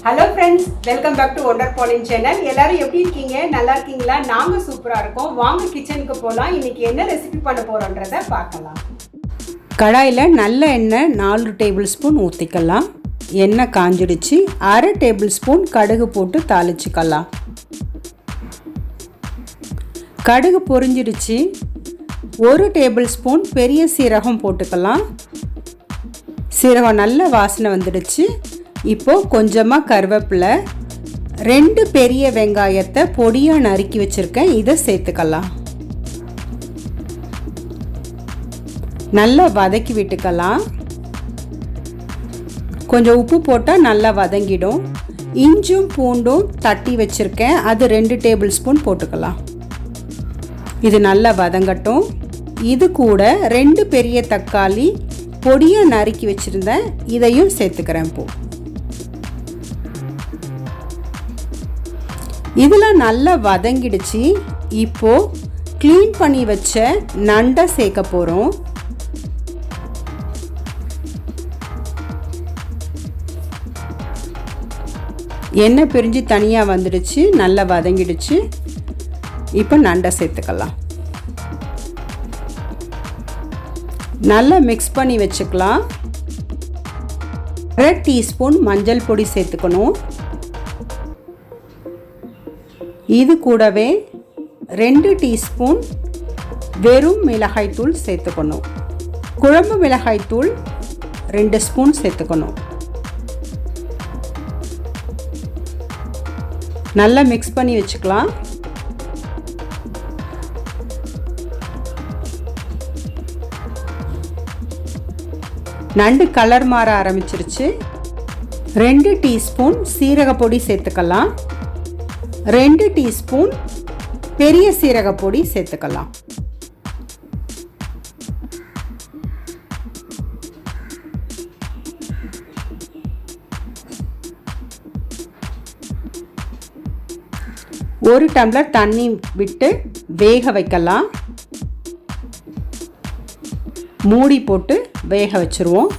Hello friends, welcome back to Other Channel. எல்லாரும் எப்படி இருக்கீங்க? நல்லா இருக்கீங்களா? நாங்க சூப்பரா இருக்கோம். வாங்க கிச்சனுக்கு போலாம். இன்னைக்கு என்ன ரெசிபி பண்ண போறோம்ன்றதை பார்க்கலாம். கடாயில நல்ல எண்ணெய் 4 டேபிள் ஸ்பூன் ஊத்திக்கலாம். எண்ணெய் காஞ்சிடுச்சு. 1/2 டேபிள் ஸ்பூன் கடுகு போட்டு தாளிச்சுக்கலாம். கடுகு பொரிஞ்சிடுச்சு. 1 டேபிள் ஸ்பூன் பெரிய சீரகம் போட்டுக்கலாம். சீரகம் நல்ல வாசனை வந்துடுச்சு. இப்போ கொஞ்சமாக கருவேப்பிலை, 2 பெரிய வெங்காயத்தை பொடியாக நறுக்கி வச்சுருக்கேன், இதை சேர்த்துக்கலாம். நல்லா வதக்கி விட்டுக்கலாம். கொஞ்சம் உப்பு போட்டால் நல்லா வதங்கிடும். இஞ்சும் பூண்டும் தட்டி வச்சுருக்கேன், அது 2 டேபிள் ஸ்பூன் போட்டுக்கலாம். இது நல்லா வதங்கட்டும். இது கூட 2 பெரிய தக்காளி பொடியாக நறுக்கி வச்சுருந்தேன், இதையும் சேர்த்துக்கிறேன். இப்போ இதில் நல்லா வதங்கிடுச்சு. இப்போது க்ளீன் பண்ணி வச்ச நண்டை சேர்க்க போகிறோம். எண்ணெய் பிரிஞ்சு தனியாக வந்துடுச்சு, நல்லா வதங்கிடுச்சு. இப்போ நண்டை சேர்த்துக்கலாம். நல்லா மிக்ஸ் பண்ணி வச்சுக்கலாம். 1/2 டீஸ்பூன் மஞ்சள் பொடி சேர்த்துக்கணும். இது கூடவே 2 டீஸ்பூன் வெறும் மிளகாய்த்தூள் சேர்த்துக்கணும். குழம்பு மிளகாய்த்தூள் 2 ஸ்பூன் சேர்த்துக்கணும். நல்லா மிக்ஸ் பண்ணி வச்சுக்கலாம். நண்டு கலர் மாற ஆரம்பிச்சிருச்சு. 2 டீஸ்பூன் சீரக பொடி சேர்த்துக்கலாம். 2 டீஸ்பூன் பெரிய சீரக பொடி சேர்த்துக்கலாம். ஒரு டம்ளர் தண்ணி விட்டு வேக வைக்கலாம். மூடி போட்டு வேக வச்சுருவோம்.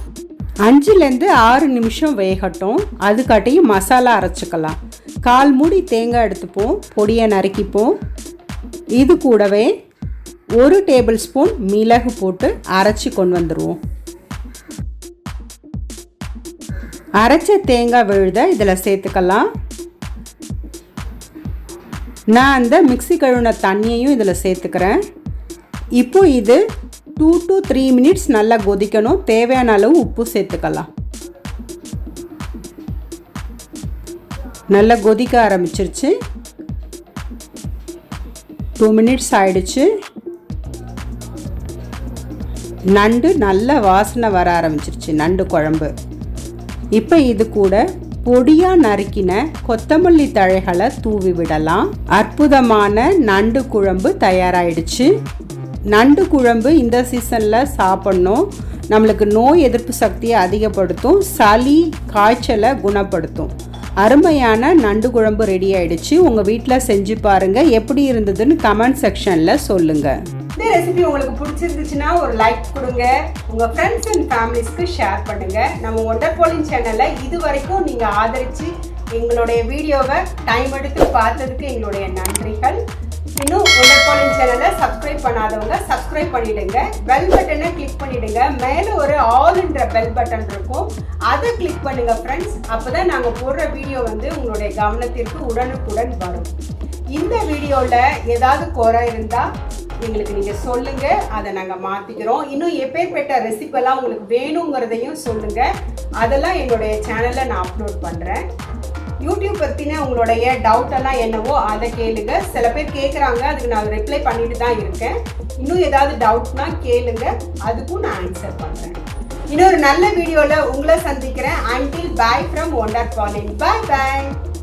5லேருந்து 6 நிமிஷம் வேகட்டும். அதுக்காட்டியும் மசாலா அரைச்சிக்கலாம். 1/4 மூடி தேங்காய் எடுத்துப்போம், பொடியை நறுக்கிப்போம். இது கூடவே 1 டேபிள் ஸ்பூன் மிளகு போட்டு அரைச்சி கொண்டு வந்துடுவோம். அரைச்ச தேங்காய் விழுத இதில் சேர்த்துக்கலாம். நான் அந்த மிக்ஸி கழுவின தண்ணியையும் இதில் சேர்த்துக்கிறேன். இப்போ இது 2 to 3 மினிட்ஸ் நல்லா கொதிக்கணும். தேவையான அளவு உப்பு சேர்த்துக்கலாம். நல்லா கொதிக்க ஆரம்பிச்சிருச்சு. 2 மினிட்ஸ் ஆயிடுச்சு. நண்டு நல்ல வாசனை வர ஆரம்பிச்சிருச்சு, நண்டு குழம்பு. இப்போ இது கூட பொடியாக நறுக்கின கொத்தமல்லி தழைகளை தூவி விடலாம். அற்புதமான நண்டு குழம்பு தயாராகிடுச்சு. நண்டு குழம்பு இந்த சீசனில் சாப்பிட்ணும். நம்மளுக்கு நோய் எதிர்ப்பு சக்தியை அதிகப்படுத்தும், சளி காய்ச்சலை குணப்படுத்தும். அருமையான நண்டு குழம்பு ரெடி ஆயிடுச்சு. உங்கள் வீட்டில் செஞ்சு பாருங்கள். எப்படி இருந்ததுன்னு கமெண்ட் செக்ஷனில் சொல்லுங்கள். இந்த ரெசிபி உங்களுக்கு பிடிச்சிருந்துச்சுன்னா ஒரு லைக் கொடுங்க. உங்கள் ஃப்ரெண்ட்ஸ் அண்ட் ஃபேமிலிஸ்க்கு ஷேர் பண்ணுங்கள். நம்ம ஒண்டர் பாலின் சேனலை இது வரைக்கும் நீங்கள் ஆதரித்து எங்களுடைய வீடியோவை டைம் எடுத்து பார்த்ததுக்கு எங்களுடைய நன்றிகள். இன்னும் ஒண்டர் பாலின் சேனலை சப்ஸ்கிரைப் பண்ணாதவங்க சப்ஸ்கிரைப் பண்ணிடுங்க. பெல் பட்டனை கிளிக் பண்ணிடுங்க. மேலே ஒரு ஆல்ன்ற பெல் பட்டன் இருக்கும், அதை கிளிக் பண்ணுங்க ஃப்ரெண்ட்ஸ். அப்போதான் நாங்கள் போடுற வீடியோ உங்களுடைய கவனத்திற்கு உடனுக்குடன் வரும். இந்த வீடியோவில் ஏதாவது குறை இருந்தால் எங்களுக்கு நீங்கள் சொல்லுங்கள், அதை நாங்கள் மாற்றிக்கிறோம். இன்னும் எப்பேற்பட்ட ரெசிபெல்லாம் உங்களுக்கு வேணுங்கிறதையும் சொல்லுங்கள். அதெல்லாம் என்னுடைய சேனலில் நான் அப்லோட் பண்ணுறேன். யூடியூப் பற்றின உங்களுடைய டவுட்டெல்லாம் என்னவோ அதை கேளுங்க. சில பேர் கேட்குறாங்க, அதுக்கு நான் ரிப்ளை பண்ணிட்டு தான் இருக்கேன். இன்னும் ஏதாவது டவுட்னா கேளுங்க, அதுக்கும் நான் ஆன்சர் பண்ணுறேன். இன்னொரு நல்ல வீடியோவில் உங்களை சந்திக்கிறேன். Until bye from Other Channel. Bye bye.